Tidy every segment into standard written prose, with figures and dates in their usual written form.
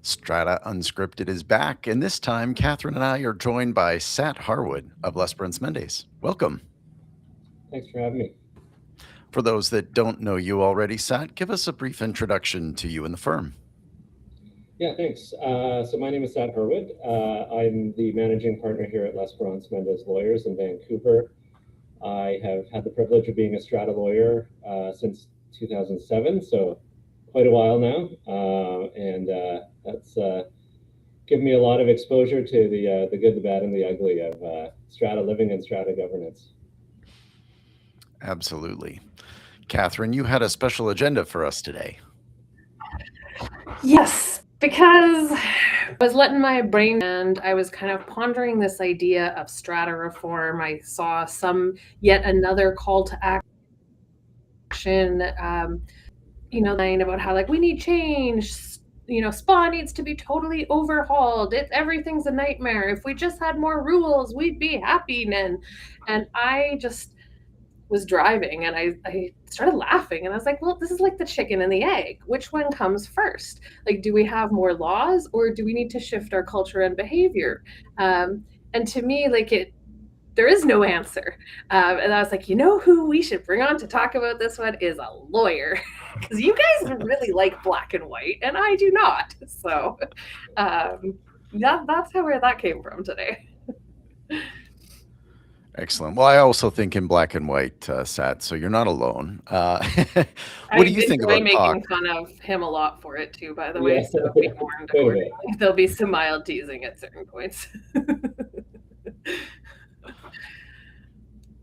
Strata Unscripted is back, and this time Katharine and I are joined by Sat Harwood of Lesperance Mendes. Welcome. Thanks for having me. For those that don't know you already, Sat, give us a brief introduction to you and the firm. Yeah, thanks. So my name is Sat Harwood. I'm the managing partner here at Lesperance Mendes Lawyers in Vancouver. I have had the privilege of being a strata lawyer since 2007, so quite a while now, and that's given me a lot of exposure to the good, the bad, and the ugly of strata living and strata governance. Absolutely. Katharine, you had a special agenda for us today. Yes, because I was letting my brain and I was kind of pondering this idea of strata reform. I saw yet another call to action, line about how we need change. SPA needs to be totally overhauled. Everything's a nightmare. If we just had more rules, we'd be happy. And I just was driving and I started laughing and I was like, well, this is like the chicken and the egg. Which one comes first? Do we have more laws or do we need to shift our culture and behavior? And to me, there is no answer. And I was like, who we should bring on to talk about this one is a lawyer, because you guys really like black and white and I do not. So that's where that came from today. Excellent. Well, I also think in black and white, Sat, so you're not alone. What do you think about making fun of him a lot for it too, by the way, so be warned accordingly. There'll be some mild teasing at certain points.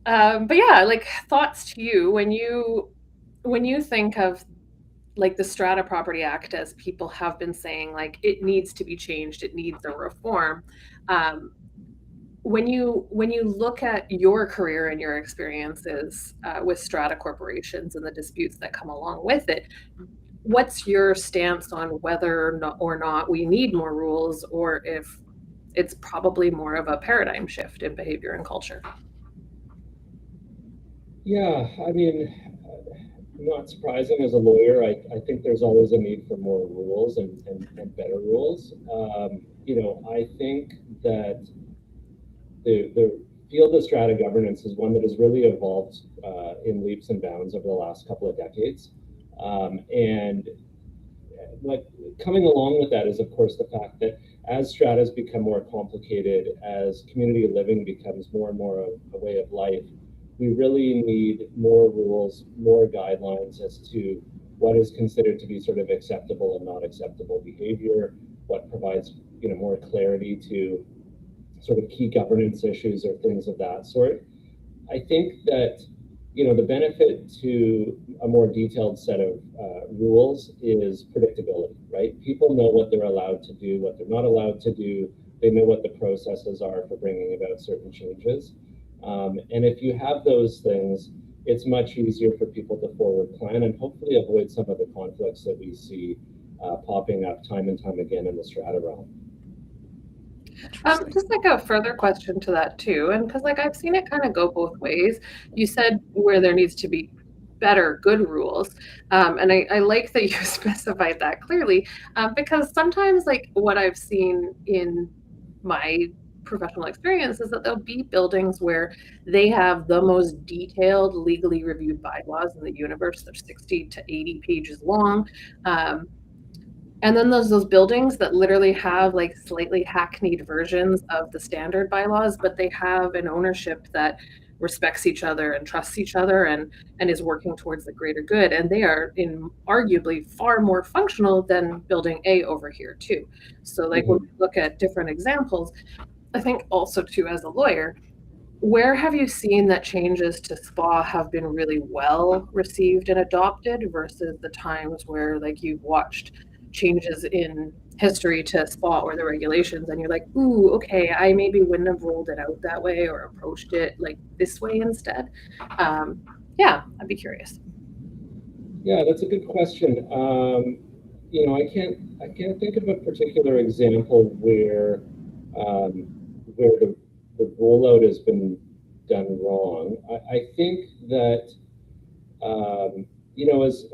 But yeah, thoughts to you when you think of the Strata Property Act, as people have been saying, it needs to be changed, it needs a reform. When you look at your career and your experiences with strata corporations and the disputes that come along with it, what's your stance on whether or not we need more rules, or if it's probably more of a paradigm shift in behavior and culture? Yeah, I mean, not surprising as a lawyer, I think there's always a need for more rules and better rules. I think that the field of strata governance is one that has really evolved in leaps and bounds over the last couple of decades. And what coming along with that is, of course, the fact that as stratas become more complicated, as community living becomes more and more a way of life, we really need more rules, more guidelines as to what is considered to be sort of acceptable and not acceptable behavior, what provides more clarity to sort of key governance issues or things of that sort. I think that the benefit to a more detailed set of rules is predictability, right? People know what they're allowed to do, what they're not allowed to do. They know what the processes are for bringing about certain changes. And if you have those things, it's much easier for people to forward plan and hopefully avoid some of the conflicts that we see popping up time and time again in the strata realm. Just a further question to that too, and because I've seen it kind of go both ways. You said where there needs to be better, good rules, and I like that you specified that clearly, because sometimes what I've seen in my professional experience is that there'll be buildings where they have the most detailed, legally reviewed bylaws in the universe. They're 60 to 80 pages long. And then there's those buildings that literally have slightly hackneyed versions of the standard bylaws, but they have an ownership that respects each other and trusts each other and is working towards the greater good. And they are arguably far more functional than building A over here too. So when we look at different examples, I think also too, as a lawyer, where have you seen that changes to SPA have been really well received and adopted versus the times where you've watched changes in history to SPA or the regulations and you're like, ooh, okay, I maybe wouldn't have rolled it out that way or approached it this way instead? Yeah, I'd be curious. Yeah, that's a good question. I can't think of a particular example where the rollout has been done wrong. I think that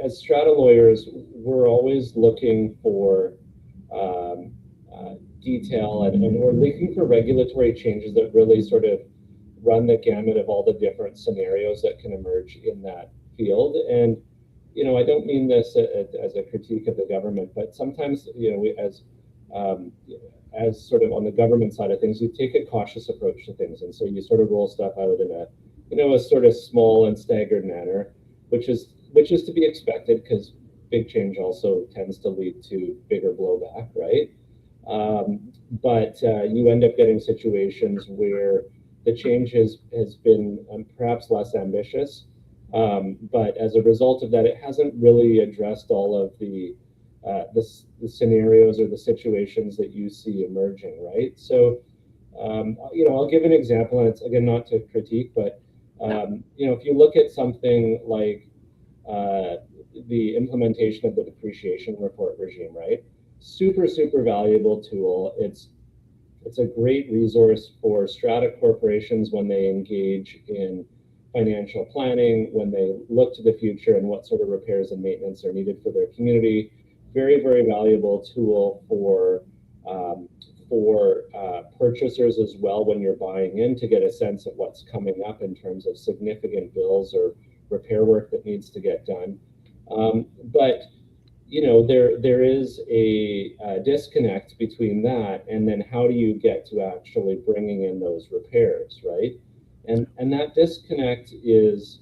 as strata lawyers, we're always looking for um, detail, and we're looking for regulatory changes that really sort of run the gamut of all the different scenarios that can emerge in that field. And I don't mean this as a critique of the government, but sometimes we, as sort of on the government side of things, you take a cautious approach to things, and so you sort of roll stuff out in a sort of small and staggered manner, which is to be expected, because big change also tends to lead to bigger blowback, right? But you end up getting situations where the change has been perhaps less ambitious, but as a result of that, it hasn't really addressed all of the scenarios or the situations that you see emerging, right? So, I'll give an example, and it's again not to critique, but if you look at something like the implementation of the depreciation report regime, right? Super, super valuable tool. It's a great resource for strata corporations when they engage in financial planning, when they look to the future and what sort of repairs and maintenance are needed for their community. Very, very valuable tool for purchasers as well when you're buying in, to get a sense of what's coming up in terms of significant bills or repair work that needs to get done. But there is a disconnect between that and then how do you get to actually bringing in those repairs, right? And that disconnect is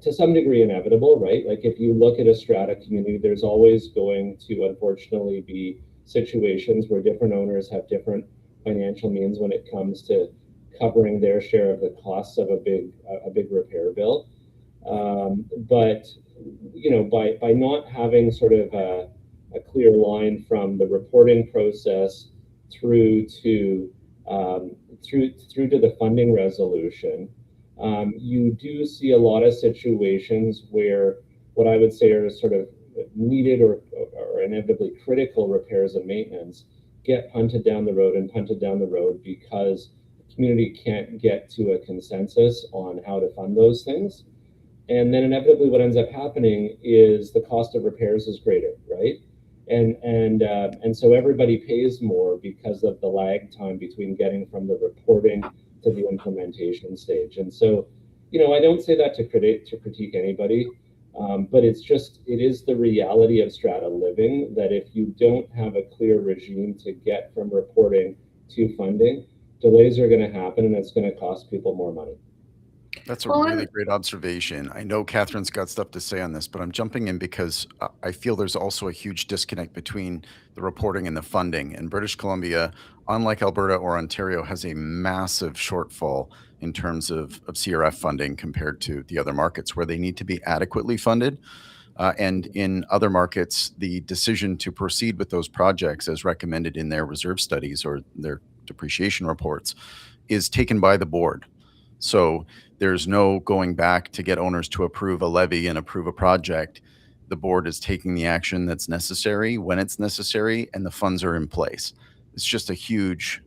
to some degree inevitable, right? Like if you look at a strata community, there's always going to unfortunately be situations where different owners have different financial means when it comes to covering their share of the costs of a big repair bill. But by not having sort of a clear line from the reporting process through to the funding resolution, you do see a lot of situations where what I would say are sort of needed or inevitably critical repairs and maintenance get punted down the road because the community can't get to a consensus on how to fund those things. And then inevitably what ends up happening is the cost of repairs is greater, right? And so everybody pays more because of the lag time between getting from the reporting to the implementation stage. And so, I don't say that to critique anybody, but it is the reality of strata living that if you don't have a clear regime to get from reporting to funding, delays are going to happen and it's going to cost people more money. That's a really great observation. I know Catherine's got stuff to say on this, but I'm jumping in because I feel there's also a huge disconnect between the reporting and the funding. And British Columbia, unlike Alberta or Ontario, has a massive shortfall in terms of CRF funding compared to the other markets where they need to be adequately funded. And in other markets, the decision to proceed with those projects as recommended in their reserve studies or their depreciation reports is taken by the board. So there's no going back to get owners to approve a levy and approve a project. The board is taking the action that's necessary when it's necessary, and the funds are in place. It's just a huge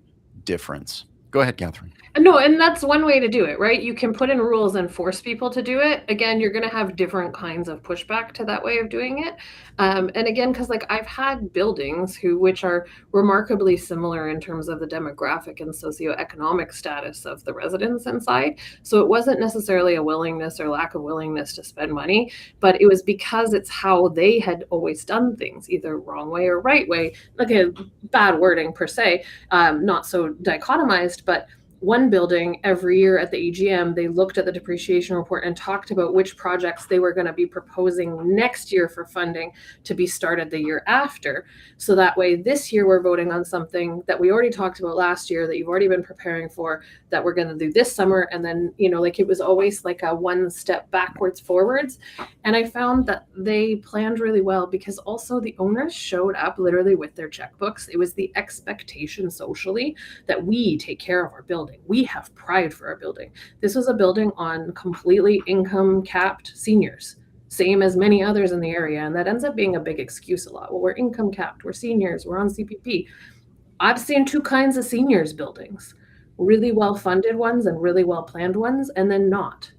difference. Go ahead, Katharine. No, and that's one way to do it, right? You can put in rules and force people to do it. Again, you're going to have different kinds of pushback to that way of doing it. And again, because I've had buildings which are remarkably similar in terms of the demographic and socioeconomic status of the residents inside. So it wasn't necessarily a willingness or lack of willingness to spend money, but it was because it's how they had always done things, either wrong way or right way. Okay, bad wording per se, not so dichotomized, but one building every year at the EGM, they looked at the depreciation report and talked about which projects they were going to be proposing next year for funding to be started the year after. So that way this year we're voting on something that we already talked about last year that you've already been preparing for that we're going to do this summer. And then, it was always like a one step backwards forwards. And I found that they planned really well because also the owners showed up literally with their checkbooks. It was the expectation socially that we take care of our building. We have pride for our building. This was a building on completely income capped seniors, same as many others in the area. And that ends up being a big excuse a lot. Well, we're income capped, we're seniors, we're on CPP. I've seen two kinds of seniors buildings, really well funded ones and really well planned ones, and then not.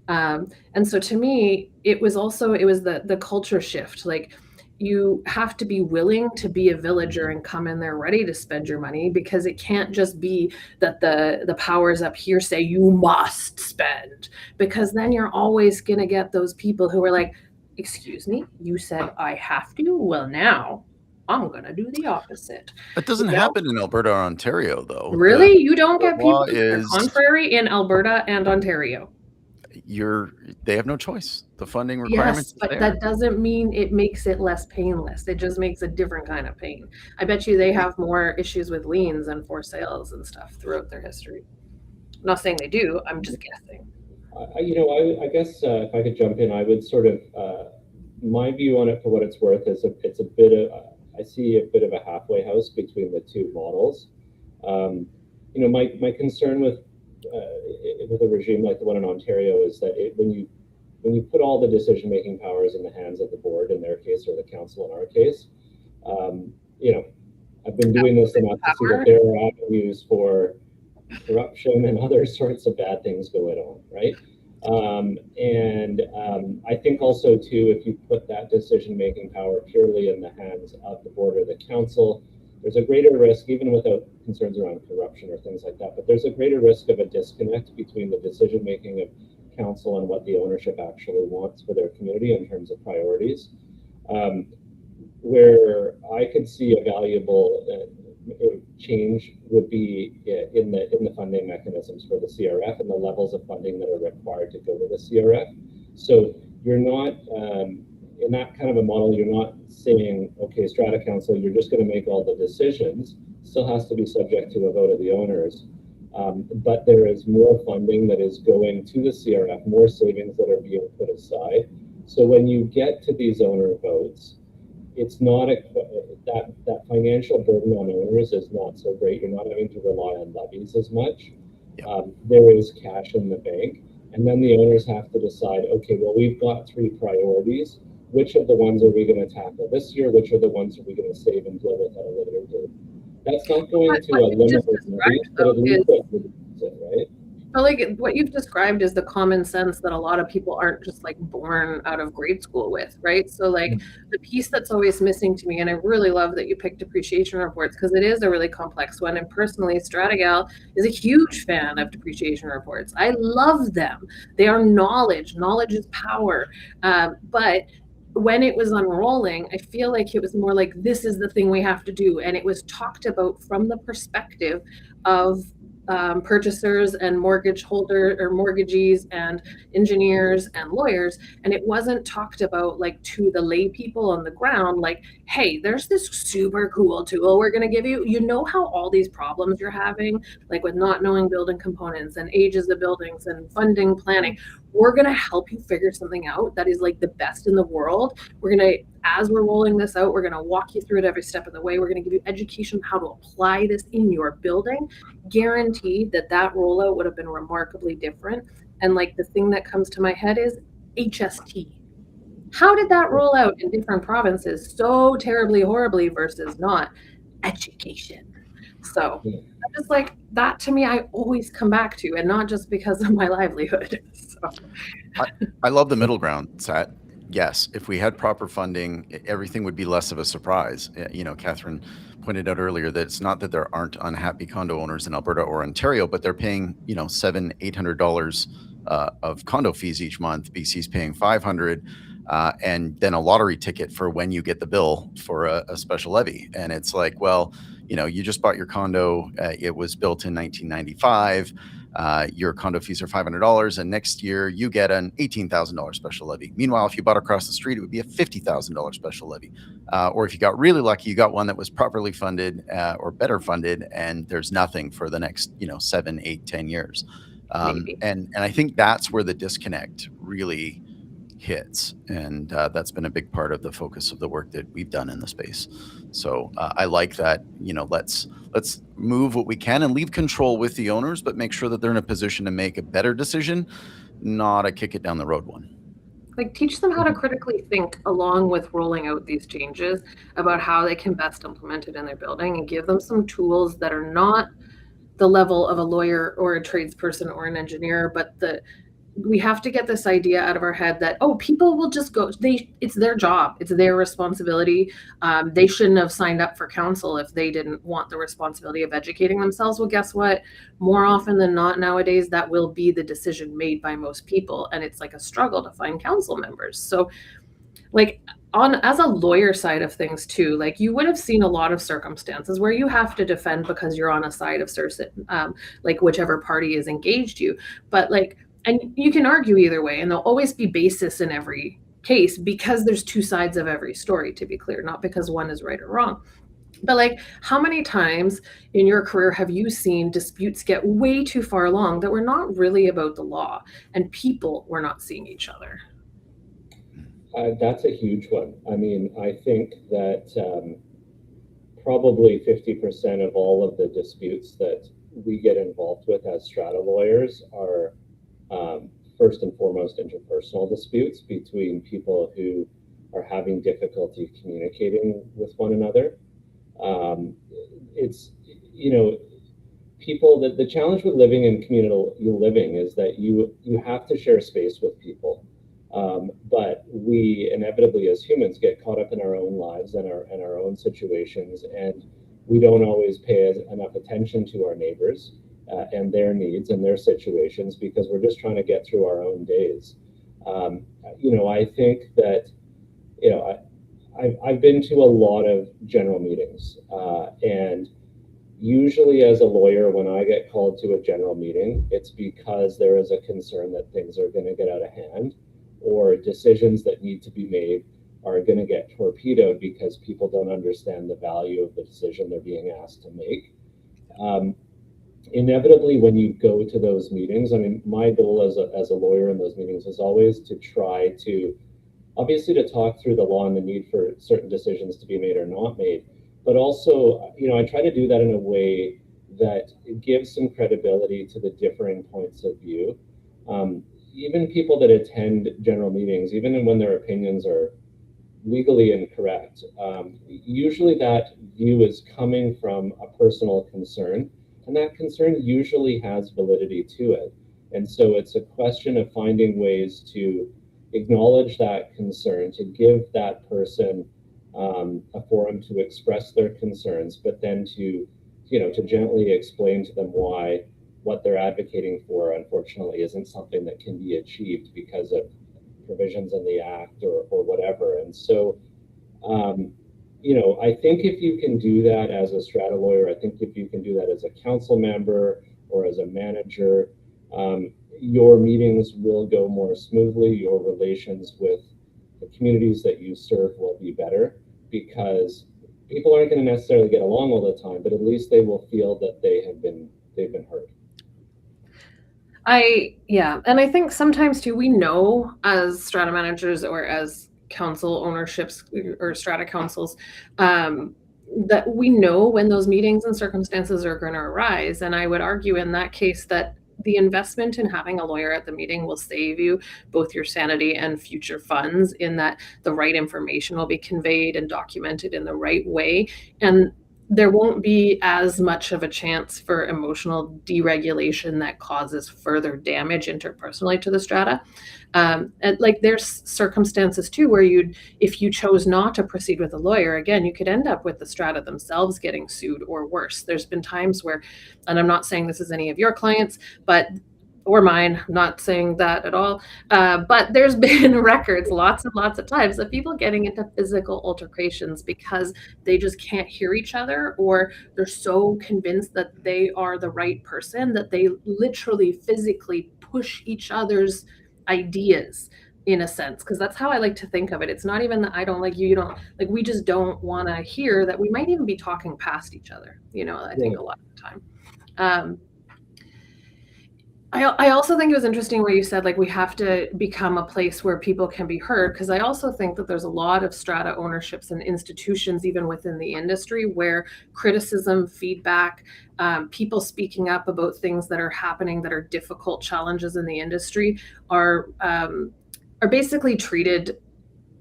And so to me, it was the culture shift. Like you have to be willing to be a villager and come in there ready to spend your money, because it can't just be that the powers up here say you must spend, because then you're always going to get those people who are like, excuse me, you said I have to, well now I'm going to do the opposite. That doesn't happen in Alberta or Ontario, though. Really? You don't get people law who are is contrary in Alberta and Ontario? they have no choice. The funding requirements Yes, but there. that doesn't mean it makes it less painless. It just makes a different kind of pain. I bet you they have more issues with liens and for sales and stuff throughout their history. I'm not saying they do, I'm just guessing. I guess if I could jump in, I would sort of, my view on it, for what it's worth, is it's a bit of, I see a bit of a halfway house between the two models. My concern with a regime like the one in Ontario is that when you put all the decision-making powers in the hands of the board in their case, or the council in our case, I've been doing this enough to see that there are avenues for corruption and other sorts of bad things going on, right? I think also too, if you put that decision-making power purely in the hands of the board or the council, there's a greater risk, even without concerns around corruption or things like that, but there's a greater risk of a disconnect between the decision-making of council and what the ownership actually wants for their community in terms of priorities. Where I could see a valuable change would be in the funding mechanisms for the CRF and the levels of funding that are required to go to the CRF. So you're not, in that kind of a model, you're not saying, okay, Strata Council, you're just going to make all the decisions. Still has to be subject to a vote of the owners. But there is more funding that is going to the CRF, more savings that are being put aside. So when you get to these owner votes, it's not that financial burden on owners is not so great. You're not having to rely on levies as much. There is cash in the bank, and then the owners have to decide, okay, well, we've got 3 priorities. Which of the ones are we going to tackle this year? Which are the ones are we going to save and deal with at a later date? That's not going to eliminate levies, but at least it reduces it, right? But like what you've described is the common sense that a lot of people aren't just like born out of grade school with, right? So like the piece that's always missing to me, and I really love that you picked depreciation reports because it is a really complex one. And personally, Stratagal is a huge fan of depreciation reports. I love them. They are knowledge. Knowledge is power. But when it was unrolling, I feel like it was more like, this is the thing we have to do. And it was talked about from the perspective of purchasers and mortgage holder or mortgagees and engineers and lawyers, and it wasn't talked about like to the lay people on the ground, like, hey, there's this super cool tool we're going to give you. You know how all these problems you're having, like with not knowing building components and ages of buildings and funding planning, we're going to help you figure something out that is like the best in the world. We're going to, as we're rolling this out, we're going to walk you through it every step of the way. We're going to give you education how to apply this in your building. Guaranteed that rollout would have been remarkably different. And like the thing that comes to my head is HST. How did that roll out in different provinces so terribly, horribly versus not? Education. So I'm just like, that to me, I always come back to, and not just because of my livelihood. So. I love the middle ground, Sat. Yes, if we had proper funding, everything would be less of a surprise. Katharine pointed out earlier that it's not that there aren't unhappy condo owners in Alberta or Ontario, but they're paying, $700-800 of condo fees each month. BC's paying $500, and then a lottery ticket for when you get the bill for a special levy. And it's like, well, you just bought your condo. It was built in 1995. Your condo fees are $500, and next year you get an $18,000 special levy. Meanwhile, if you bought across the street, it would be a $50,000 special levy. Or if you got really lucky, you got one that was properly funded or better funded, and there's nothing for the next 7, 8, 10 years. And I think that's where the disconnect really hits, and that's been a big part of the focus of the work that we've done in the space. So I like that. Let's move what we can and leave control with the owners, but make sure that they're in a position to make a better decision, not a kick it down the road one. Like teach them how to critically think along with rolling out these changes about how they can best implement it in their building, and give them some tools that are not the level of a lawyer or a tradesperson or an engineer, but we have to get this idea out of our head that, oh, people will just go, it's their job, it's their responsibility. They shouldn't have signed up for counsel if they didn't want the responsibility of educating themselves. Well, guess what? More often than not nowadays, that will be the decision made by most people. And it's like a struggle to find council members. So like on as a lawyer side of things too, like you would have seen a lot of circumstances where you have to defend because you're on a side of certain like whichever party has engaged you. But like, and you can argue either way, and there'll always be basis in every case because there's two sides of every story, to be clear, not because one is right or wrong. But like, how many times in your career have you seen disputes get way too far along that were not really about the law and people were not seeing each other? That's a huge one. I mean, I think that probably 50% of all of the disputes that we get involved with as strata lawyers are first and foremost interpersonal disputes between people who are having difficulty communicating with one another. It's, you know, people that the challenge with living in communal living is that you have to share space with people. But we inevitably as humans get caught up in our own lives and our own situations, and we don't always pay enough attention to our neighbors and their needs and their situations because we're just trying to get through our own days. I think that, I've been to a lot of general meetings, and usually as a lawyer, when I get called to a general meeting, it's because there is a concern that things are going to get out of hand, or decisions that need to be made are going to get torpedoed because people don't understand the value of the decision they're being asked to make. Inevitably, when you go to those meetings, I mean, my goal as a lawyer in those meetings is always to try to, obviously, to talk through the law and the need for certain decisions to be made or not made, but also, I try to do that in a way that gives some credibility to the differing points of view. Even people that attend general meetings, even when their opinions are legally incorrect, usually that view is coming from a personal concern, and that concern usually has validity to it. And so it's a question of finding ways to acknowledge that concern, to give that person a forum to express their concerns, but then to gently explain to them why what they're advocating for, unfortunately, isn't something that can be achieved because of provisions in the act or whatever. And so, I think if you can do that as a strata lawyer, I think if you can do that as a council member or as a manager, your meetings will go more smoothly. Your relations with the communities that you serve will be better because people aren't going to necessarily get along all the time, but at least they will feel that they've been heard. And I think sometimes too, we know as strata managers or as council ownerships or strata councils, that we know when those meetings and circumstances are going to arise. And I would argue in that case that the investment in having a lawyer at the meeting will save you both your sanity and future funds, in that the right information will be conveyed and documented in the right way. And there won't be as much of a chance for emotional deregulation that causes further damage interpersonally to the strata. And like there's circumstances too where if you chose not to proceed with a lawyer, again, you could end up with the strata themselves getting sued or worse. There's been times where, and I'm not saying this is any of your clients, or mine, not saying that at all. But there's been records lots and lots of times of people getting into physical altercations because they just can't hear each other, or they're so convinced that they are the right person that they literally physically push each other's ideas, in a sense, because that's how I like to think of it. It's not even that I don't like you, you don't like, we just don't want to hear that we might even be talking past each other, I think a lot of the time. I also think it was interesting where you said, like, we have to become a place where people can be heard, because I also think that there's a lot of strata ownerships and institutions, even within the industry, where criticism, feedback, people speaking up about things that are happening that are difficult challenges in the industry are basically treated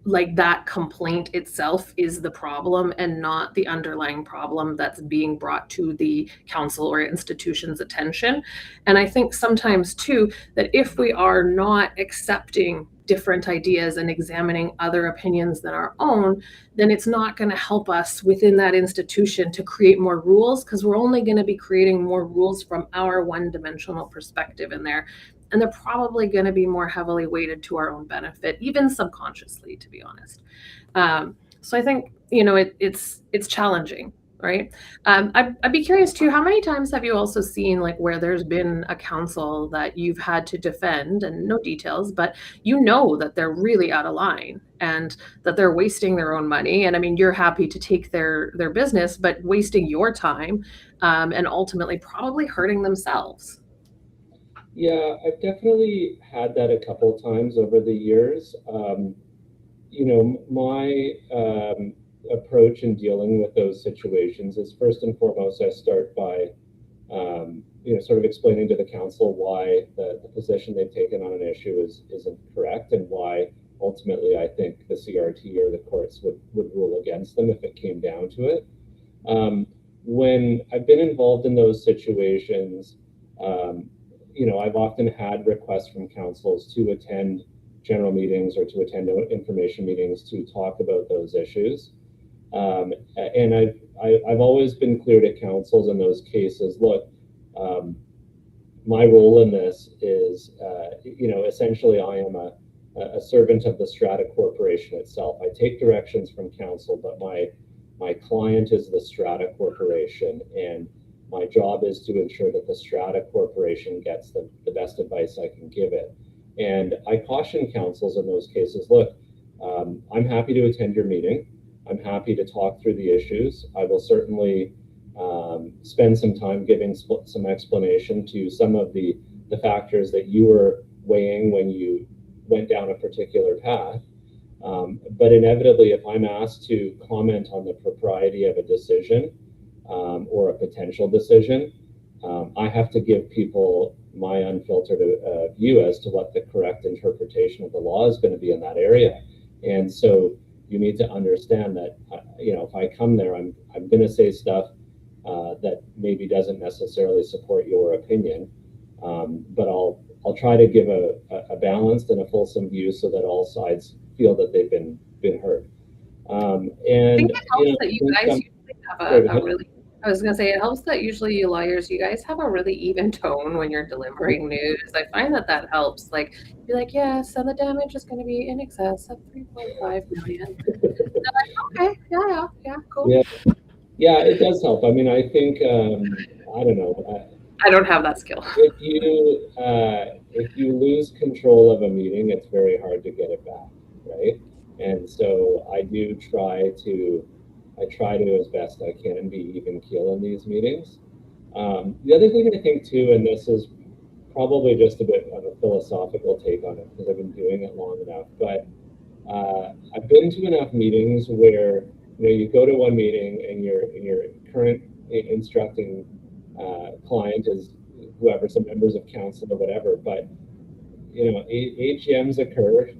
like that complaint itself is the problem and not the underlying problem that's being brought to the council or institution's attention. And I think sometimes too that if we are not accepting different ideas and examining other opinions than our own, then it's not going to help us within that institution to create more rules, because we're only going to be creating more rules from our one-dimensional perspective in there. And they're probably going to be more heavily weighted to our own benefit, even subconsciously, to be honest. So I think, it's challenging, right? I'd be curious too, how many times have you also seen like where there's been a council that you've had to defend, and no details, but that they're really out of line and that they're wasting their own money. And I mean, you're happy to take their business, but wasting your time, and ultimately probably hurting themselves. Yeah, I've definitely had that a couple of times over the years. My approach in dealing with those situations is, first and foremost, I start by, sort of explaining to the council why the position they've taken on an issue isn't correct, and why ultimately I think the CRT or the courts would rule against them if it came down to it. When I've been involved in those situations, I've often had requests from councils to attend general meetings or to attend information meetings to talk about those issues. And I've always been clear to councils in those cases, look, my role in this is, essentially I am a servant of the Strata Corporation itself. I take directions from council, but my client is the Strata Corporation, and my job is to ensure that the Strata Corporation gets the best advice I can give it. And I caution councils in those cases, look, I'm happy to attend your meeting. I'm happy to talk through the issues. I will certainly spend some time giving some explanation to some of the factors that you were weighing when you went down a particular path. But inevitably, if I'm asked to comment on the propriety of a decision, or a potential decision, I have to give people my unfiltered view as to what the correct interpretation of the law is going to be in that area. And so you need to understand that, if I come there, I'm going to say stuff that maybe doesn't necessarily support your opinion, but I'll try to give a balanced and a fulsome view so that all sides feel that they've been heard. I think it helps that you guys usually have a really, I was going to say, it helps that usually you lawyers, you guys have a really even tone when you're delivering news. I find that helps. Like, be like, yes, and the damage is going to be in excess of 3.5 million. Like, okay, yeah, cool. Yeah, it does help. I mean, I think, I don't know. I don't have that skill. If you lose control of a meeting, it's very hard to get it back, right? And so I try to, as best I can, be even keel in these meetings. The other thing I think too, and this is probably just a bit of a philosophical take on it because I've been doing it long enough, but I've been to enough meetings where you go to one meeting and your current instructing client is whoever, some members of council or whatever, but AGMs occur,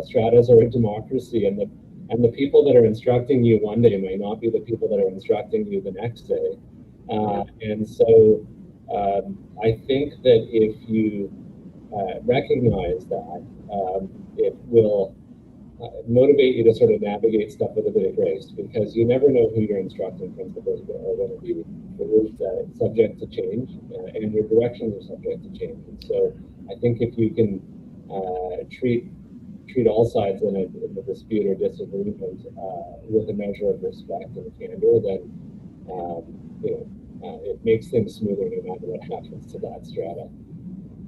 stratas are a democracy, and the people that are instructing you one day may not be the people that are instructing you the next day. And so I think that if you recognize that, it will motivate you to sort of navigate stuff with a bit of grace, because you never know who your instructing principles are going to be. It is subject to change, and your directions are subject to change. And so I think if you can treat all sides in a dispute or disagreement with a measure of respect and candor, then it makes things smoother no matter what happens to that strata.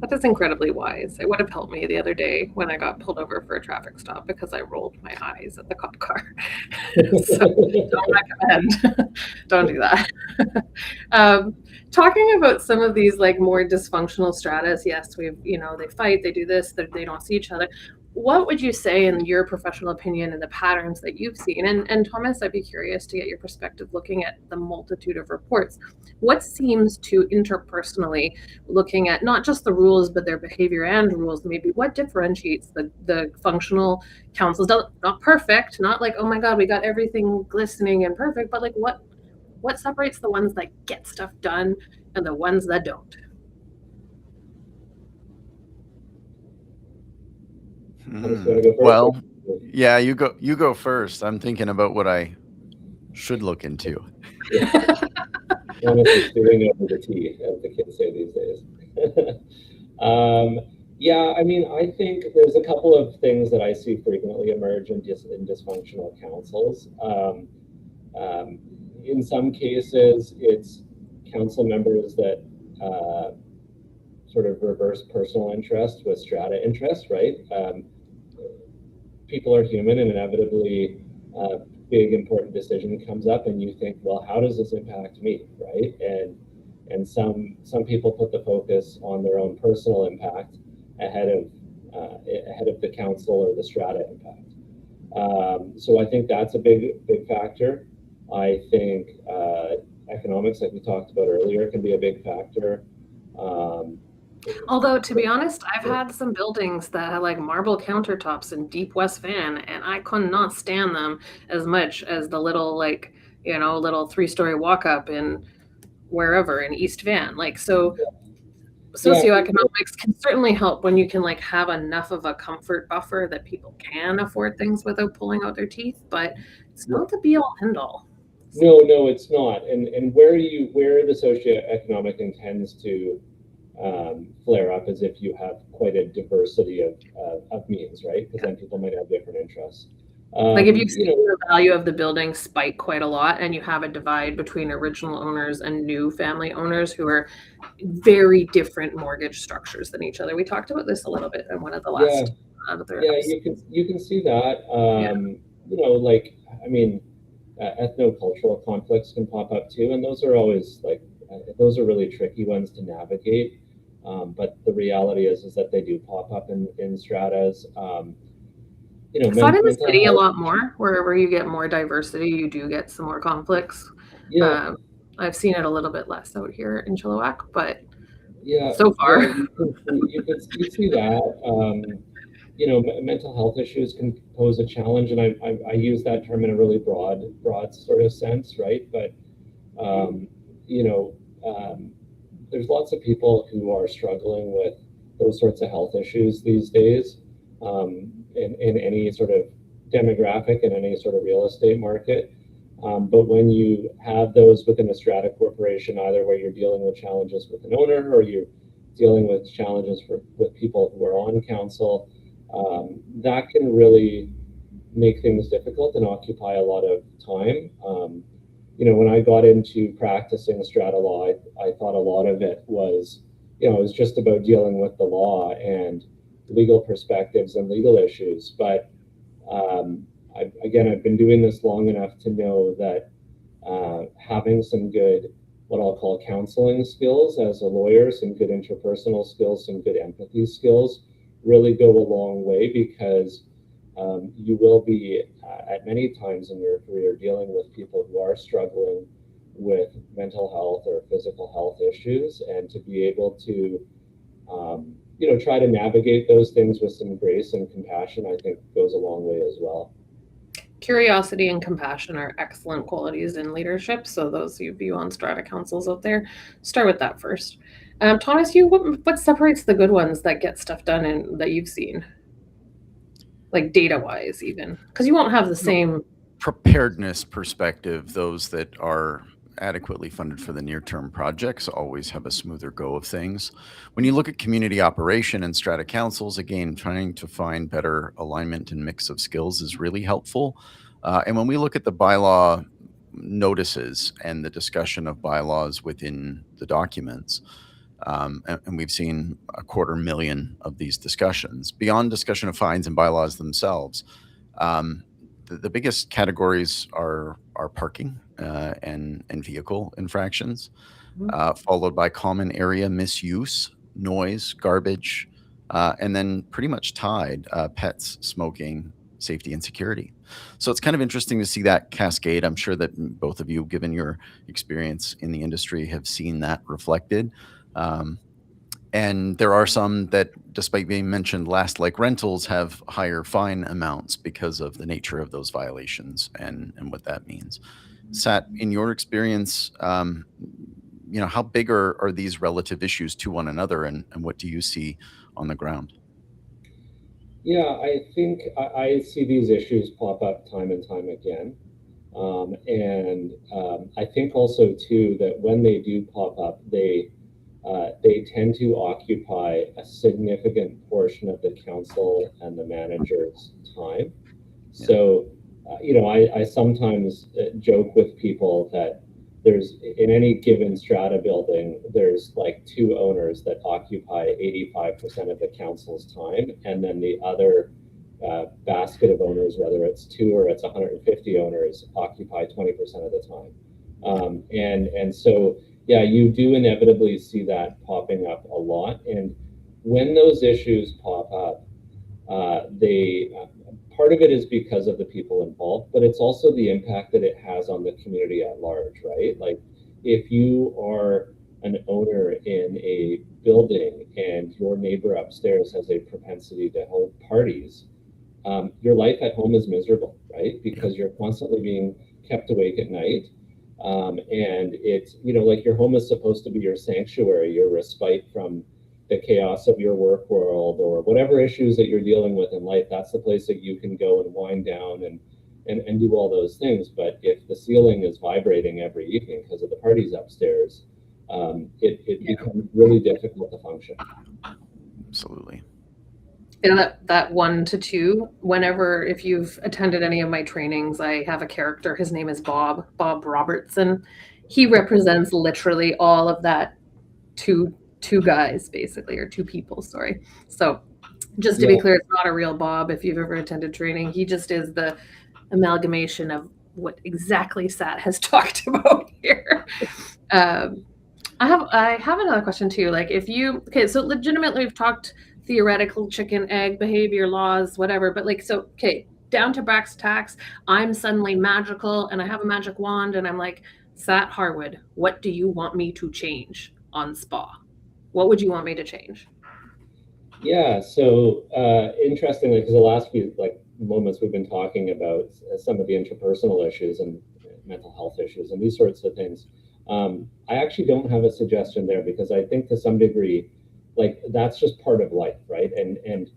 That is incredibly wise. It would have helped me the other day when I got pulled over for a traffic stop because I rolled my eyes at the cop car. So don't recommend. Don't do that. Talking about some of these like more dysfunctional stratas, yes, we've, they fight, they do this, they don't see each other. what would you say, in your professional opinion, and the patterns that you've seen? And Thomas, I'd be curious to get your perspective looking at the multitude of reports. What seems to interpersonally, looking at not just the rules, but their behavior and rules, maybe what differentiates the functional councils? Not perfect, not like, oh my God, we got everything glistening and perfect, but like what separates the ones that get stuff done and the ones that don't? Well, yeah, you go first. I'm thinking about what I should look into. Honestly, stewing over the tea, as the kids say these days. Yeah, I mean, I think there's a couple of things that I see frequently emerge in dysfunctional councils. In some cases, it's council members that sort of reverse personal interest with strata interest, right? People are human, and inevitably a big important decision comes up and you think, well, how does this impact me, right? And some people put the focus on their own personal impact ahead of the council or the strata impact. So I think that's a big factor. I think economics, like we talked about earlier, can be a big factor. Although, to be honest, I've had some buildings that had like marble countertops in deep West Van, and I could not stand them as much as the little, like, little 3-story walk up in wherever in East Van. Like, so socioeconomics can certainly help when you can like have enough of a comfort buffer that people can afford things without pulling out their teeth, but it's not the be all end all. No, it's not. And where the socioeconomic intends to flare up is if you have quite a diversity of means, right? Because then people might have different interests. Like if you've seen the value of the building spike quite a lot, and you have a divide between original owners and new family owners who are very different mortgage structures than each other. We talked about this a little bit in one of the last. You can see that. Like, I mean, ethnocultural conflicts can pop up too, and those are always like those are really tricky ones to navigate. But the reality is that they do pop up in stratas. I thought in the city a lot more, wherever you get more diversity, you do get some more conflicts. Yeah. I've seen it a little bit less out here in Chilliwack, but yeah, so far. Yeah, you could see that. Mental health issues can pose a challenge, and I use that term in a really broad sort of sense, right? But there's lots of people who are struggling with those sorts of health issues these days, in any sort of demographic in any sort of real estate market. But when you have those within a strata corporation, either where you're dealing with challenges with an owner or you're dealing with challenges with people who are on council, that can really make things difficult and occupy a lot of time. When I got into practicing strata law, I thought a lot of it was, it was just about dealing with the law and legal perspectives and legal issues. But I've been doing this long enough to know that having some good, what I'll call counseling skills as a lawyer, some good interpersonal skills, some good empathy skills really go a long way, because you will be at many times in your career dealing with people who are struggling with mental health or physical health issues, and to be able to try to navigate those things with some grace and compassion, I think goes a long way as well. Curiosity and compassion are excellent qualities in leadership. So those of you on strata councils out there, start with that first. Thomas, what separates the good ones that get stuff done and that you've seen? Like data-wise, even, because you won't have the same preparedness perspective. Those that are adequately funded for the near-term projects always have a smoother go of things. When you look at community operation and strata councils, again, trying to find better alignment and mix of skills is really helpful. And when we look at the bylaw notices and the discussion of bylaws within the documents, and we've seen 250,000 of these discussions beyond discussion of fines and bylaws themselves. The biggest categories are parking and vehicle infractions, followed by common area misuse, noise, garbage, and then pretty much tied pets, smoking, safety, and security. So it's kind of interesting to see that cascade. I'm sure that both of you, given your experience in the industry, have seen that reflected. And there are some that, despite being mentioned last, like rentals, have higher fine amounts because of the nature of those violations and what that means. Sat, in your experience, how big are these relative issues to one another, and what do you see on the ground? Yeah, I think I see these issues pop up time and time again. I think also too that when they do pop up, they tend to occupy a significant portion of the council and the manager's time. Yeah. So, I sometimes joke with people that there's, in any given strata building, there's like 2 owners that occupy 85% of the council's time, and then the other basket of owners, whether it's 2 or it's 150 owners, occupy 20% of the time. And so, yeah, you do inevitably see that popping up a lot. And when those issues pop up, part of it is because of the people involved, but it's also the impact that it has on the community at large, right? Like, if you are an owner in a building and your neighbor upstairs has a propensity to hold parties, your life at home is miserable, right? Because you're constantly being kept awake at night. And it's, like, your home is supposed to be your sanctuary, your respite from the chaos of your work world or whatever issues that you're dealing with in life. That's the place that you can go and wind down and do all those things. But if the ceiling is vibrating every evening because of the parties upstairs, it becomes really difficult to function. Absolutely. And that 1 to 2, whenever, if you've attended any of my trainings, I have a character. His name is Bob Robertson. He represents literally all of that two guys, basically, or 2 people, sorry. So just to be clear, it's not a real Bob if you've ever attended training. He just is the amalgamation of what exactly Sat has talked about here. I have another question too. Like, so legitimately we've talked theoretical chicken egg behavior laws, whatever, but like, so, okay, down to brass tacks, I'm suddenly magical and I have a magic wand and I'm like, Sat Harwood, what do you want me to change on SPA? What would you want me to change? Yeah, so interestingly, because the last few moments we've been talking about some of the interpersonal issues and mental health issues and these sorts of things. I actually don't have a suggestion there, because I think to some degree, that's just part of life, right? And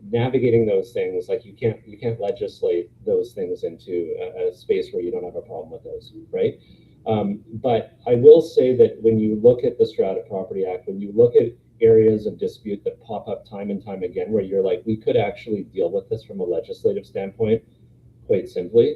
navigating those things, you can't legislate those things into a space where you don't have a problem with those, right? But I will say that when you look at the Strata Property Act, when you look at areas of dispute that pop up time and time again, where you're like, we could actually deal with this from a legislative standpoint, quite simply.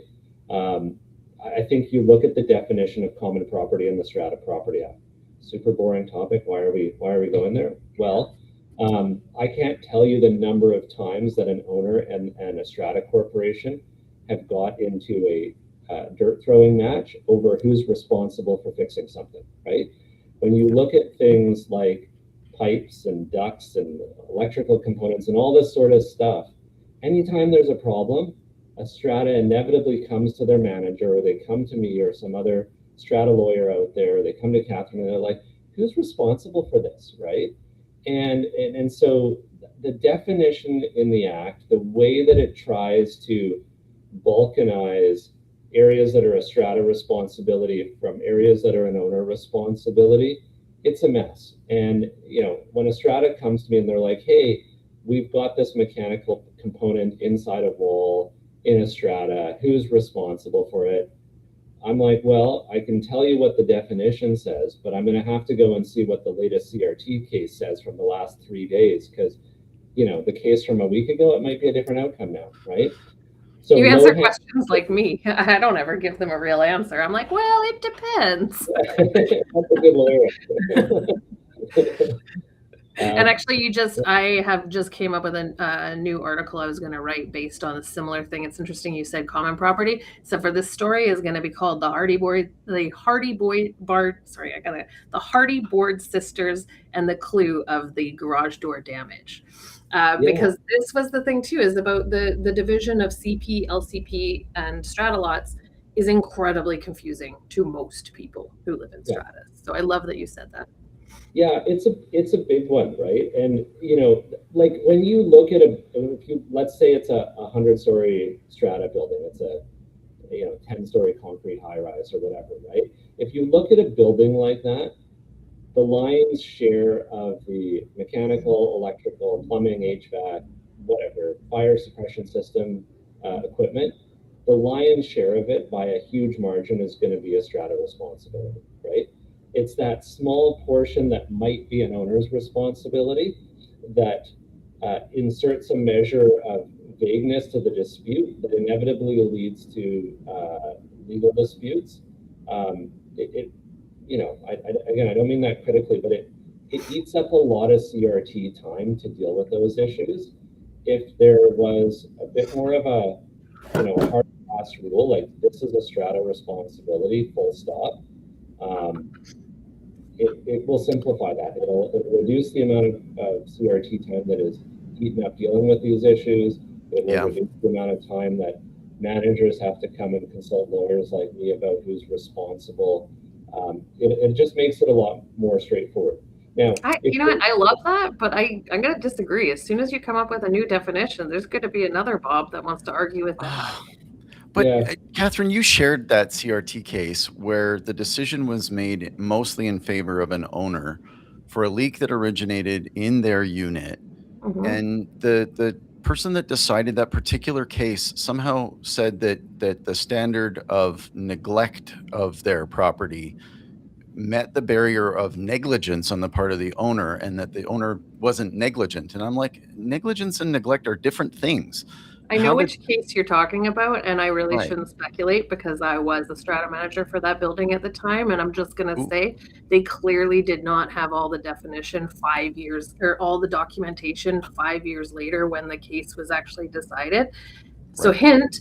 I think you look at the definition of common property in the Strata Property Act. Super boring topic. Why are we going there? Well, I can't tell you the number of times that an owner and a strata corporation have got into a dirt throwing match over who's responsible for fixing something, right? When you look at things like pipes and ducts and electrical components and all this sort of stuff, anytime there's a problem, a strata inevitably comes to their manager, or they come to me or some other strata lawyer out there, they come to Katharine and they're like, who's responsible for this, right? And so the definition in the act, the way that it tries to balkanize areas that are a strata responsibility from areas that are an owner responsibility, it's a mess. And when a strata comes to me and they're like, hey, we've got this mechanical component inside a wall in a strata, who's responsible for it? I'm like, well, I can tell you what the definition says, but I'm going to have to go and see what the latest CRT case says from the last 3 days, because the case from a week ago, it might be a different outcome now, right? So you answer questions like me. I don't ever give them a real answer. I'm like, well, it depends. That's a good lawyer. And actually, I have just came up with a new article I was going to write based on a similar thing. It's interesting you said common property. So for this story is going to be called the Hardy Board Sisters and the Clue of the Garage Door Damage. Because this was the thing too, is about the division of CP, LCP, and strata lots is incredibly confusing to most people who live in strata. So I love that you said that. Yeah, it's a big one, right? And like when you look at let's say it's a 100-story strata building, it's a 10-story concrete high rise or whatever, right? If you look at a building like that, the lion's share of the mechanical, electrical, plumbing, HVAC, whatever, fire suppression system equipment, the lion's share of it by a huge margin is going to be a strata responsibility, right? It's that small portion that might be an owner's responsibility that inserts a measure of vagueness to the dispute that inevitably leads to legal disputes. Again, I don't mean that critically, but it eats up a lot of CRT time to deal with those issues. If there was a bit more of a hard pass rule, like this is a strata responsibility, full stop, it will simplify that. It'll reduce the amount of CRT time that is eaten up dealing with these issues. It will reduce the amount of time that managers have to come and consult lawyers like me about who's responsible. It just makes it a lot more straightforward. Now, I love that, but I'm going to disagree. As soon as you come up with a new definition, there's going to be another Bob that wants to argue with that. But Katharine, you shared that CRT case where the decision was made mostly in favor of an owner for a leak that originated in their unit. Mm-hmm. And the person that decided that particular case somehow said that the standard of neglect of their property met the barrier of negligence on the part of the owner, and that the owner wasn't negligent. And I'm like, negligence and neglect are different things. I know which case you're talking about, and I really Right. shouldn't speculate because I was a strata manager for that building at the time, and I'm just going to say they clearly did not have all the definition 5 years or all the documentation 5 years later when the case was actually decided. Right. So hint,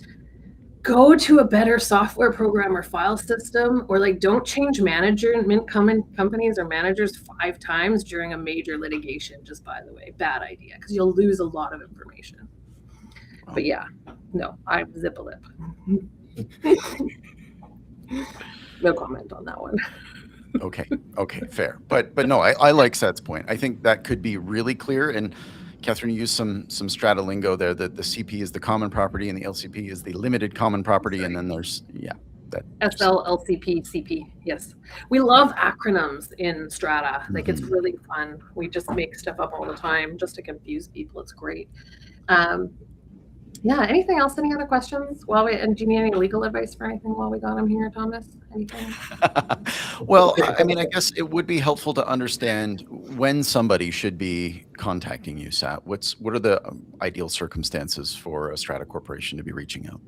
go to a better software program or file system, or like don't change companies or managers 5 times during a major litigation. Just by the way, bad idea because you'll lose a lot of information. But yeah, no, I zip a lip. No comment on that one. Okay, fair. But no, I like Seth's point. I think that could be really clear. And Katharine, you used some strata lingo there, that the CP is the common property and the LCP is the limited common property. And then there's, that SL, LCP, CP. Yes. We love acronyms in strata. Like it's really fun. We just make stuff up all the time just to confuse people. It's great. Yeah. Anything else? Any other questions? And do you need any legal advice for anything while we got him here, Thomas? Anything? Well, I mean, I guess it would be helpful to understand when somebody should be contacting you, Sat. What are the ideal circumstances for a strata corporation to be reaching out?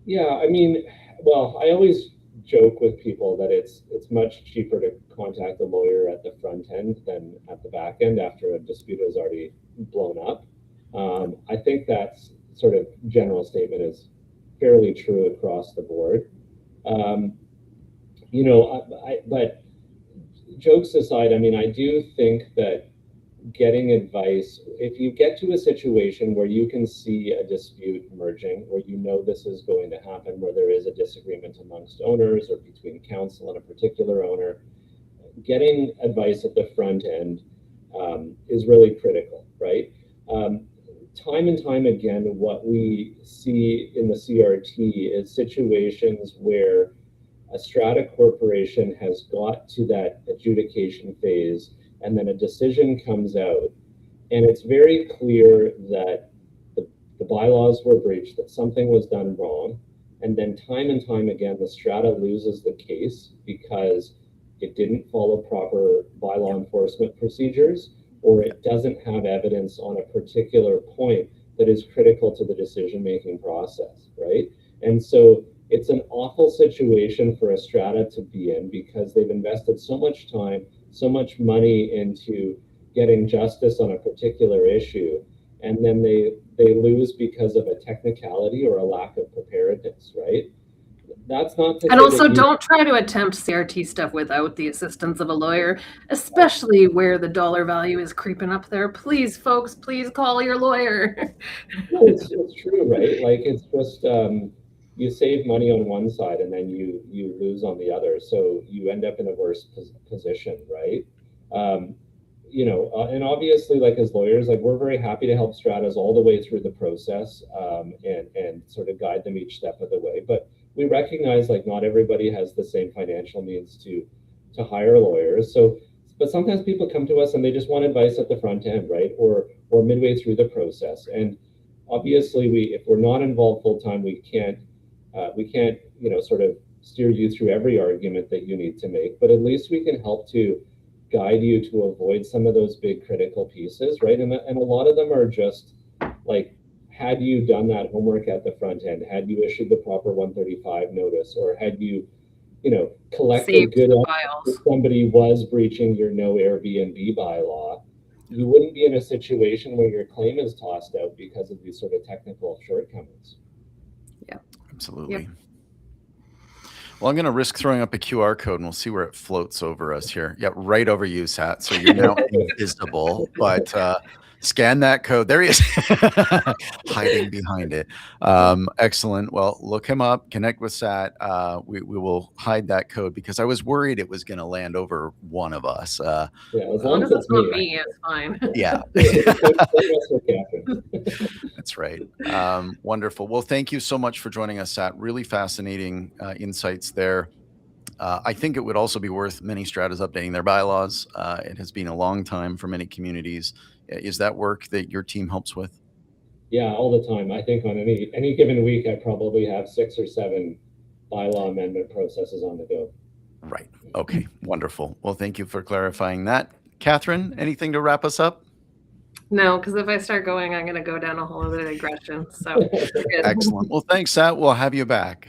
Yeah, I mean, well, I always joke with people that it's much cheaper to contact a lawyer at the front end than at the back end after a dispute has already blown up. I think that sort of general statement is fairly true across the board. But jokes aside, I mean, I do think that getting advice, if you get to a situation where you can see a dispute emerging, where this is going to happen, where there is a disagreement amongst owners or between council and a particular owner, getting advice at the front end is really critical, right? Time and time again, what we see in the CRT is situations where a strata corporation has got to that adjudication phase, and then a decision comes out, and it's very clear that the bylaws were breached, that something was done wrong, and then time and time again, the strata loses the case because it didn't follow proper bylaw enforcement procedures, or it doesn't have evidence on a particular point that is critical to the decision-making process, right? And so it's an awful situation for a strata to be in because they've invested so much time, so much money into getting justice on a particular issue, and then they lose because of a technicality or a lack of preparedness, right? That's not to And say also, that you, don't try to attempt CRT stuff without the assistance of a lawyer, especially where the dollar value is creeping up there. Please, folks, please call your lawyer. no, it's true, right? Like it's just you save money on one side and then you lose on the other, so you end up in a worse position, right? Um, and obviously, like as lawyers, like we're very happy to help stratas all the way through the process, and sort of guide them each step of the way. But we recognize like not everybody has the same financial means to hire lawyers. So, but sometimes people come to us and they just want advice at the front end, right? Or midway through the process. And obviously, if we're not involved full time, we can't sort of steer you through every argument that you need to make. But at least we can help to guide you to avoid some of those big critical pieces, right? And a lot of them are just like, had you done that homework at the front end, had you issued the proper 135 notice, or had you, collected Saved good the evidence files. that somebody was breaching your no Airbnb bylaw, you wouldn't be in a situation where your claim is tossed out because of these sort of technical shortcomings. Yeah. Absolutely. Yep. Well, I'm going to risk throwing up a QR code and we'll see where it floats over us here. Yeah, right over you, Sat. So you're now invisible, but scan that code. There he is, hiding behind it. Excellent. Well, look him up, connect with Sat. We will hide that code because I was worried it was going to land over one of us. Yeah, as As long long as as it's it's not me. me, it's fine. Yeah. Don't mess with Katharine. That's right. Wonderful. Well, thank you so much for joining us, Sat. Really fascinating insights there. I think it would also be worth many stratas updating their bylaws. It has been a long time for many communities. Is that work that your team helps with? Yeah, all the time. I think on any given week, I probably have 6 or 7 bylaw amendment processes on the go. Right. Okay. Wonderful. Well, thank you for clarifying that. Katharine, anything to wrap us up? No, because if I start going, I'm going to go down a whole other digression. So, good. Excellent. Well, thanks, Sat. We'll have you back.